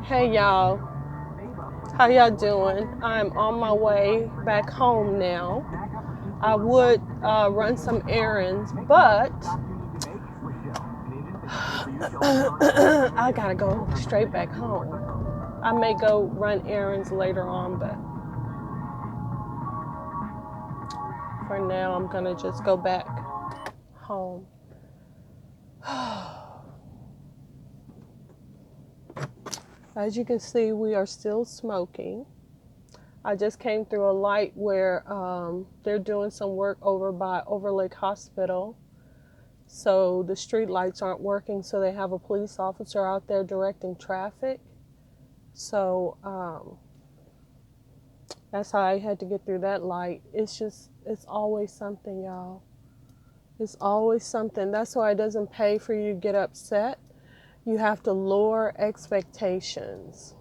Hey y'all, how y'all doing? I'm on my way back home now. I would run some errands, but I gotta go straight back home. I may go run errands later on, but for now I'm gonna just go back home. As you can see, we are still smoking. I just came through a light where they're doing some work over by Overlake Hospital. So the street lights aren't working, so they have a police officer out there directing traffic. So that's how I had to get through that light. It's always something, y'all. It's always something. That's why it doesn't pay for you to get upset. You have to lower expectations.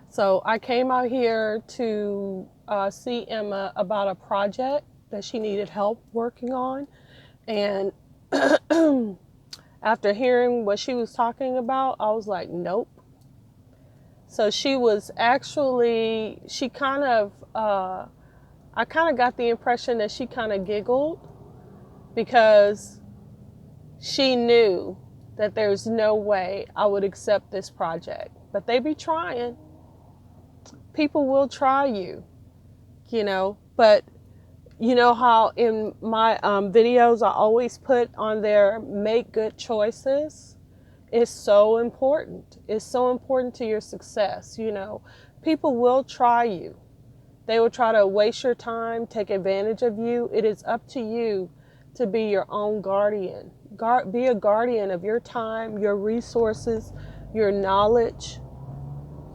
So I came out here to see Emma about a project that she needed help working on. And after hearing what she was talking about, I was like, nope. So she was actually, I kind of got the impression that she kind of giggled because she knew that there's no way I would accept this project. But they be trying. People will try you, but you know how in my videos I always put on there, make good choices. It's so important. It's so important to your success. People will try you. They will try to waste your time, take advantage of you. It is up to you to be your own guardian. Be a guardian of your time, your resources, your knowledge.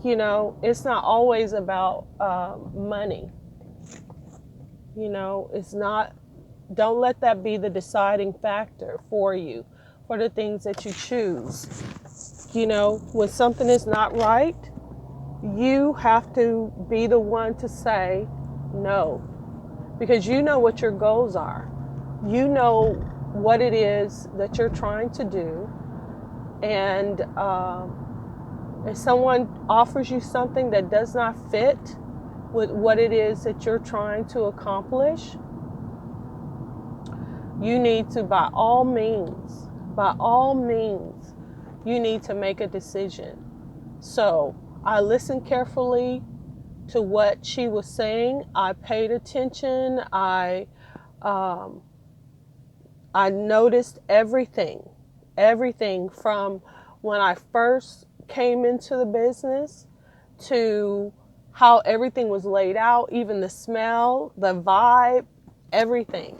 It's not always about money. It's not, don't let that be the deciding factor for you, for the things that you choose. When something is not right, you have to be the one to say no, because you know what your goals are. You know what it is that you're trying to do. And if someone offers you something that does not fit with what it is that you're trying to accomplish, you need to, by all means, you need to make a decision. So I listened carefully to what she was saying. I paid attention. I noticed everything from when I first came into the business to how everything was laid out, even the smell, the vibe, everything.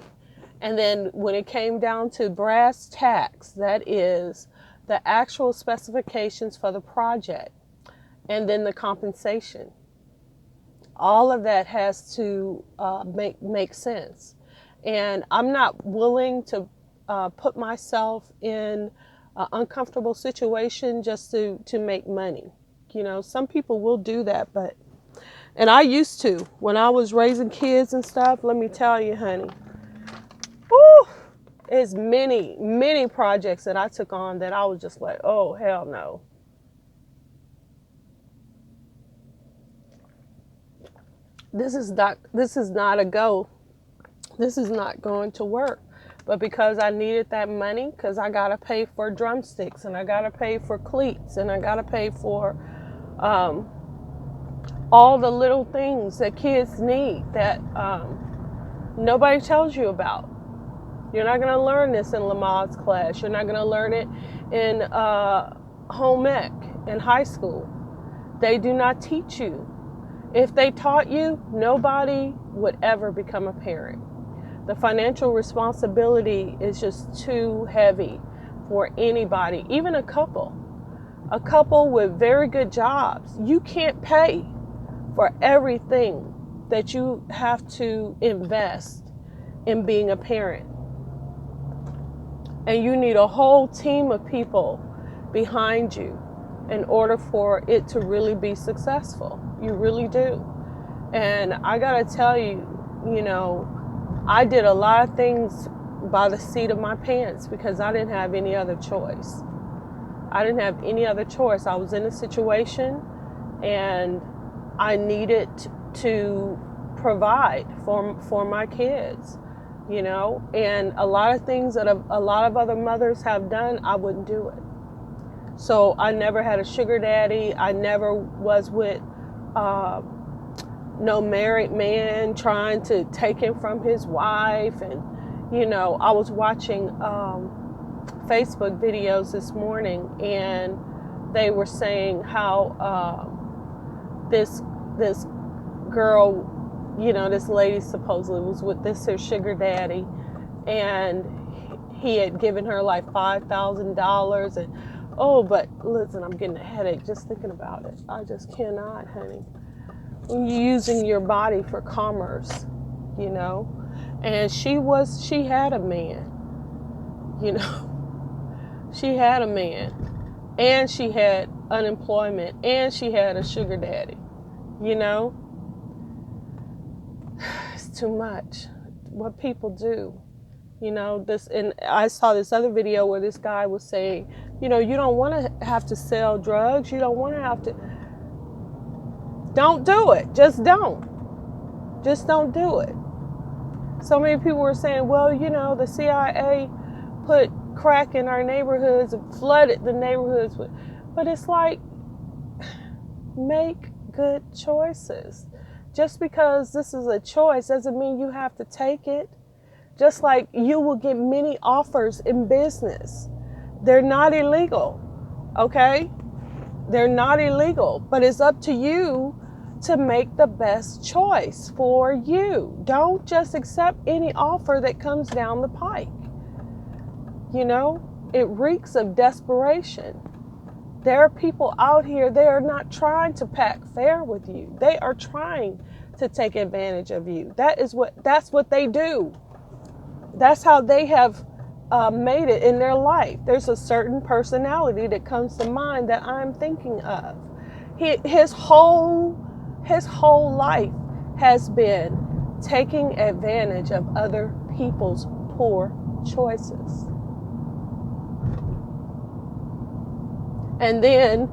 And then when it came down to brass tacks, that is the actual specifications for the project, and then the compensation. All of that has to make sense. And I'm not willing to put myself in an uncomfortable situation just to make money. Some people will do that, and I used to. When I was raising kids and stuff, let me tell you, honey, there's many projects that I took on that I was just like, oh, hell no. This is not a go. This is not going to work. But because I needed that money, because I got to pay for drumsticks, and I got to pay for cleats, and I got to pay for all the little things that kids need that nobody tells you about. You're not going to learn this in Lamaze class. You're not going to learn it in home ec, in high school. They do not teach you. If they taught you, nobody would ever become a parent. The financial responsibility is just too heavy for anybody, even a couple. A couple with very good jobs. You can't pay for everything that you have to invest in being a parent. And you need a whole team of people behind you in order for it to really be successful. You really do. And I gotta tell you, I did a lot of things by the seat of my pants because I didn't have any other choice. I didn't have any other choice. I was in a situation and I needed to provide for my kids, you know, and a lot of things that a lot of other mothers have done, I wouldn't do it. So I never had a sugar daddy. I never was with no married man trying to take him from his wife. And, you know, I was watching Facebook videos this morning, and they were saying how this girl, you know, this lady supposedly was with her sugar daddy, and he had given her like $5,000. And oh, but listen, I'm getting a headache just thinking about it. I just cannot, honey. You're using your body for commerce, you know. And she had a man, you know. She had a man, and she had unemployment, and she had a sugar daddy, you know. It's too much what people do, you know. And I saw this other video where this guy was saying, you know, you don't want to have to sell drugs. You don't want to have to. Don't do it. Just don't do it. So many people were saying, well, you know, the CIA put crack in our neighborhoods and flooded the neighborhoods with, but it's like, make good choices. Just because this is a choice doesn't mean you have to take it. Just like you will get many offers in business. They're not illegal, okay? They're not illegal, but it's up to you to make the best choice for you. Don't just accept any offer that comes down the pike. You know, it reeks of desperation. There are people out here, they are not trying to pack fair with you. They are trying to take advantage of you. That's what they do. That's how they have made it in their life. There's a certain personality that comes to mind that I'm thinking of. His whole life has been taking advantage of other people's poor choices. And then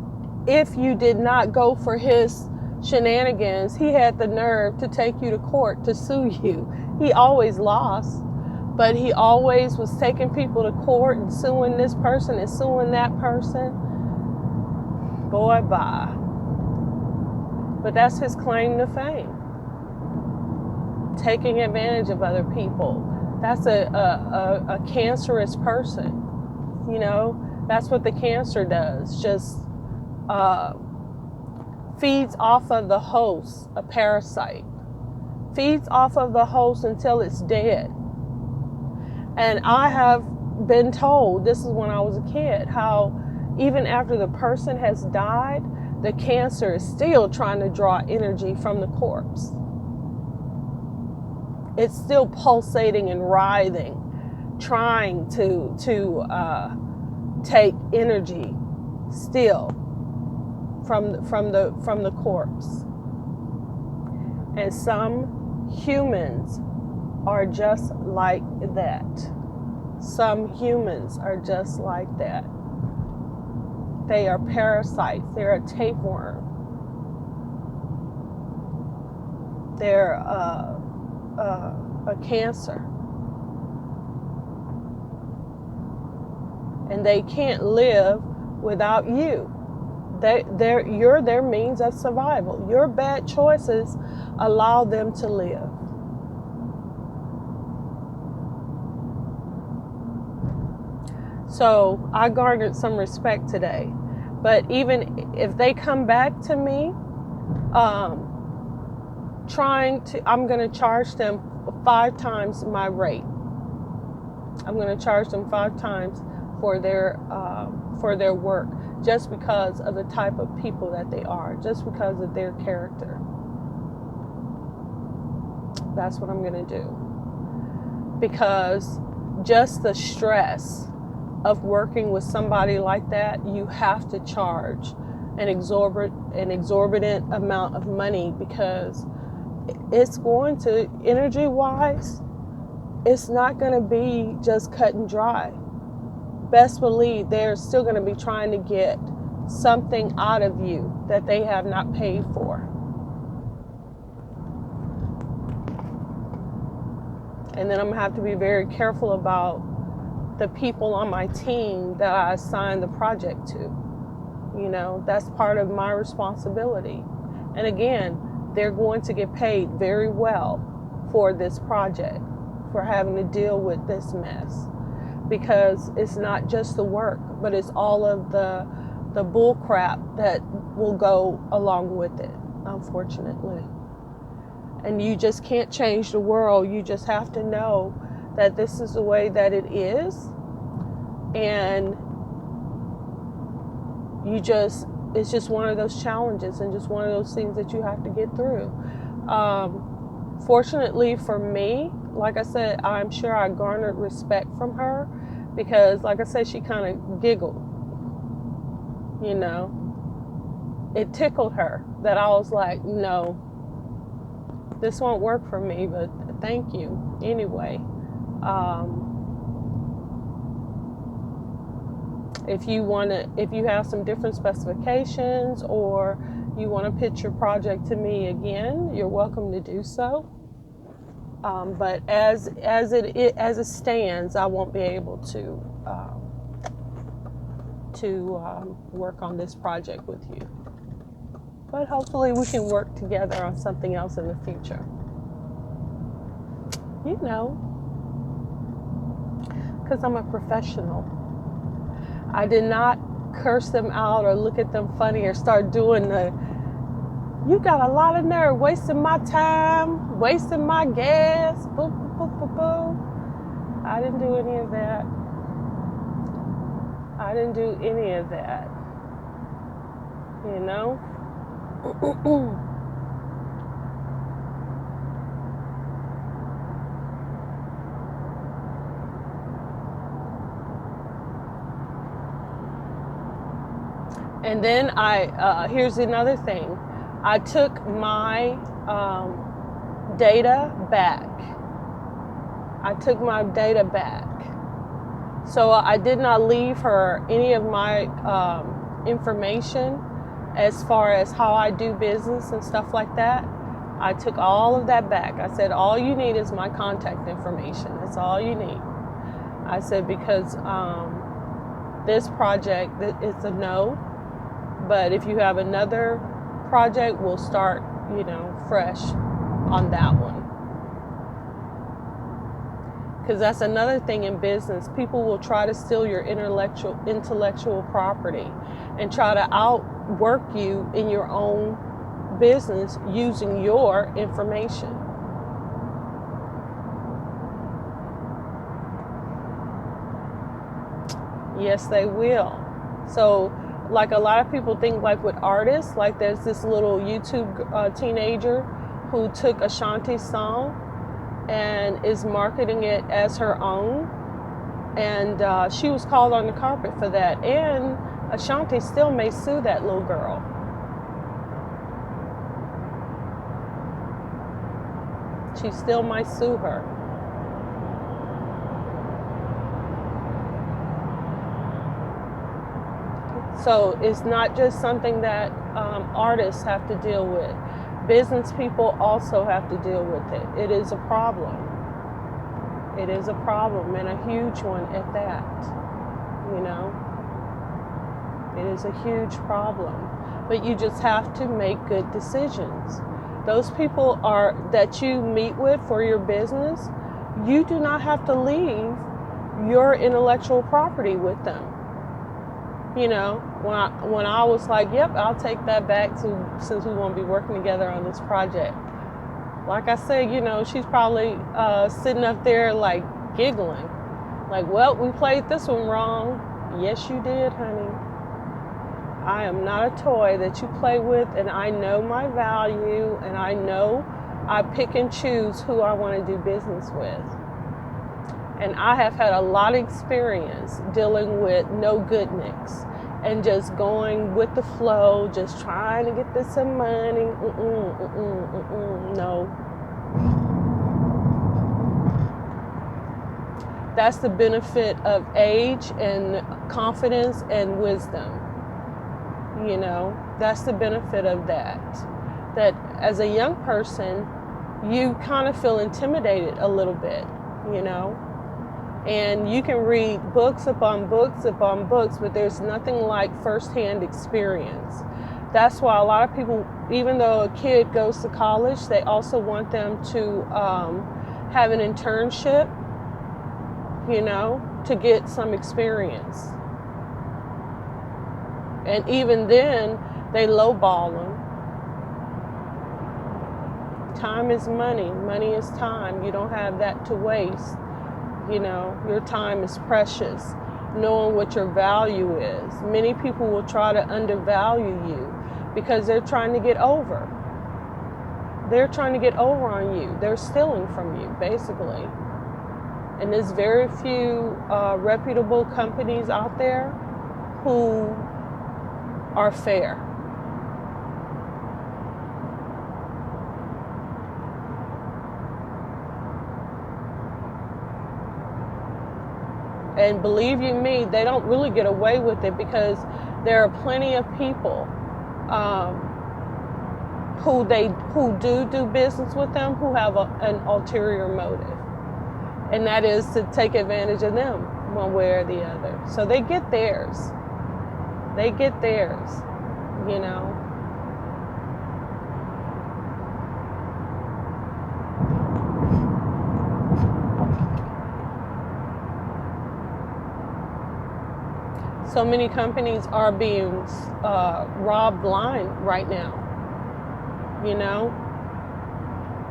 if you did not go for his shenanigans, he had the nerve to take you to court to sue you. He always lost. But he always was taking people to court and suing this person and suing that person. Boy, bye. But that's his claim to fame. Taking advantage of other people. That's a cancerous person. You know, that's what the cancer does. Just feeds off of the host, a parasite. Feeds off of the host until it's dead. And I have been told, this is when I was a kid, how even after the person has died, the cancer is still trying to draw energy from the corpse. It's still pulsating and writhing, trying to take energy still from the corpse. And some humans are just like that. Some humans are just like that. They are parasites. They're a tapeworm. They're a cancer. And they can't live without you. You're their means of survival. Your bad choices allow them to live. So I garnered some respect today. But even if they come back to me, I'm going to charge them 5 times my rate. I'm going to charge them 5 times for their work, just because of the type of people that they are, just because of their character. That's what I'm going to do. Because just the stress of working with somebody like that, you have to charge an exorbitant amount of money, because it's going to, energy-wise, it's not going to be just cut and dry. best believe they're still going to be trying to get something out of you that they have not paid for. And then I'm going to have to be very careful about the people on my team that I assign the project to. You know, that's part of my responsibility. And again, they're going to get paid very well for this project, for having to deal with this mess. Because it's not just the work, but it's all of the bull crap that will go along with it, unfortunately. And you just can't change the world. You just have to know that this is the way that it is. And it's just one of those challenges and just one of those things that you have to get through. Fortunately for me, like I said, I'm sure I garnered respect from her because, like I said, she kind of giggled. You know, it tickled her that I was like, no, this won't work for me, but thank you anyway. If you have some different specifications or you want to pitch your project to me again, you're welcome to do so. But as it stands, I won't be able to work on this project with you. But hopefully we can work together on something else in the future. You know, because I'm a professional. I did not curse them out or look at them funny or start doing you got a lot of nerve, wasting my time, wasting my gas, boo, boo, boo, boo, boo. I didn't do any of that. I didn't do any of that. You know? And then here's another thing. I took my data back. So I did not leave her any of my information as far as how I do business and stuff like that. I took all of that back. I said, all you need is my contact information. That's all you need. I said, because this project, it's a no. But if you have another project, we'll start, fresh on that one. Because that's another thing in business. People will try to steal your intellectual property and try to outwork you in your own business using your information. Yes, they will. So, like a lot of people think, like with artists, like there's this little YouTube teenager who took Ashanti's song and is marketing it as her own, and she was called on the carpet for that, and Ashanti still may sue that little girl. She still might sue her. So it's not just something that artists have to deal with. Business people also have to deal with it. It is a problem. It is a problem, and a huge one at that. It is a huge problem. But you just have to make good decisions. Those people that you meet with for your business, you do not have to leave your intellectual property with them. When I was like, yep, I'll take that back since we won't be working together on this project. Like I said, she's probably sitting up there like giggling. Like, well, we played this one wrong. Yes, you did, honey. I am not a toy that you play with, and I know my value, and I know I pick and choose who I want to do business with. And I have had a lot of experience dealing with no good nicks and just going with the flow, just trying to get this some money. No. That's the benefit of age and confidence and wisdom. You know, that's the benefit of that. That as a young person, you kind of feel intimidated a little bit, you know. And you can read books upon books upon books, but there's nothing like firsthand experience. That's why a lot of people, even though a kid goes to college, they also want them to have an internship, you know, to get some experience. And even then, they lowball them. Time is money. Money is time. You don't have that to waste. You know, your time is precious. Knowing what your value is. Many people will try to undervalue you because they're trying to get over. They're trying to get over on you. They're stealing from you, basically. And there's very few reputable companies out there who are fair. And believe you me, they don't really get away with it because there are plenty of people who do business with them who have an ulterior motive. And that is to take advantage of them one way or the other. So they get theirs. They get theirs, you know. So many companies are being robbed blind right now, you know.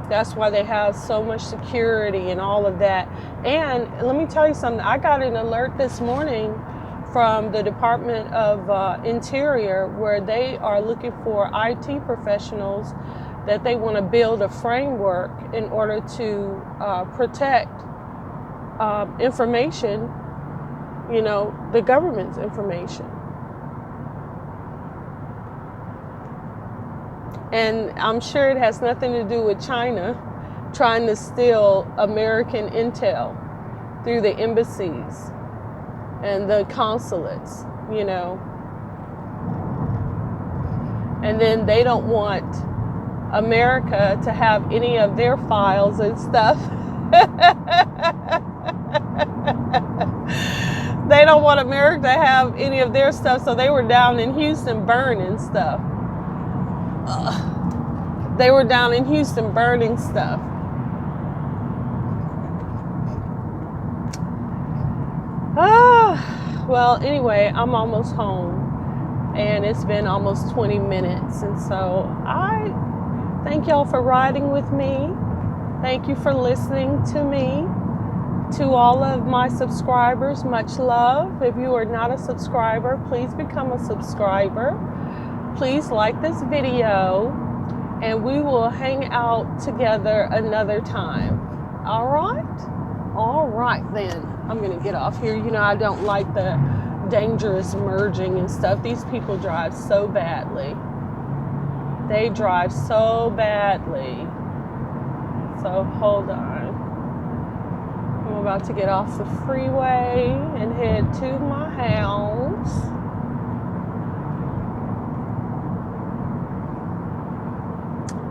That's why they have so much security and all of that. And let me tell you something. I got an alert this morning from the Department of Interior where they are looking for IT professionals that they want to build a framework in order to protect information, you know, the government's information. And I'm sure it has nothing to do with China trying to steal American intel through the embassies and the consulates, you know. And then they don't want America to have any of their files and stuff. They don't want America to have any of their stuff, so they were down in Houston burning stuff. They were down in Houston burning stuff. Well, anyway, I'm almost home, and it's been almost 20 minutes, and so I thank y'all for riding with me. Thank you for listening to me. To all of my subscribers, much love. If you are not a subscriber, please become a subscriber. Please like this video, and we will hang out together another time. All right? All right, then. I'm going to get off here. You know, I don't like the dangerous merging and stuff. These people drive so badly. They drive so badly. So, hold on. I'm about to get off the freeway and head to my house.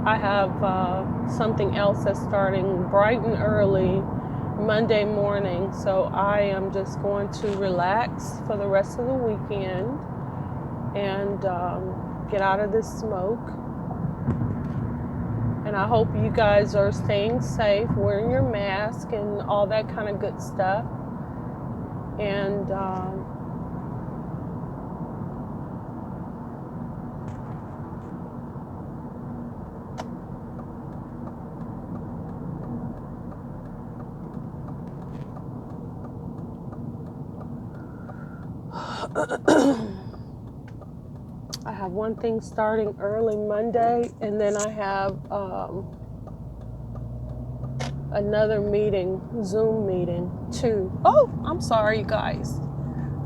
I have something else that's starting bright and early Monday morning, so I am just going to relax for the rest of the weekend and get out of this smoke. And I hope you guys are staying safe, wearing your mask and all that kind of good stuff. And I have one thing starting early Monday, and then I have another meeting, Zoom meeting, too. Oh, I'm sorry, you guys.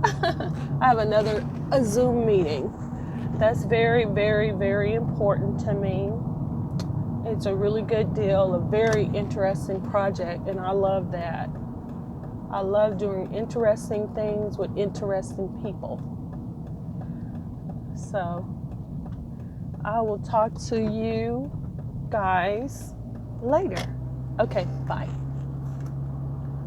I have a Zoom meeting. That's very, very, very important to me. It's a really good deal, a very interesting project, and I love that. I love doing interesting things with interesting people. So I will talk to you guys later. Okay, bye.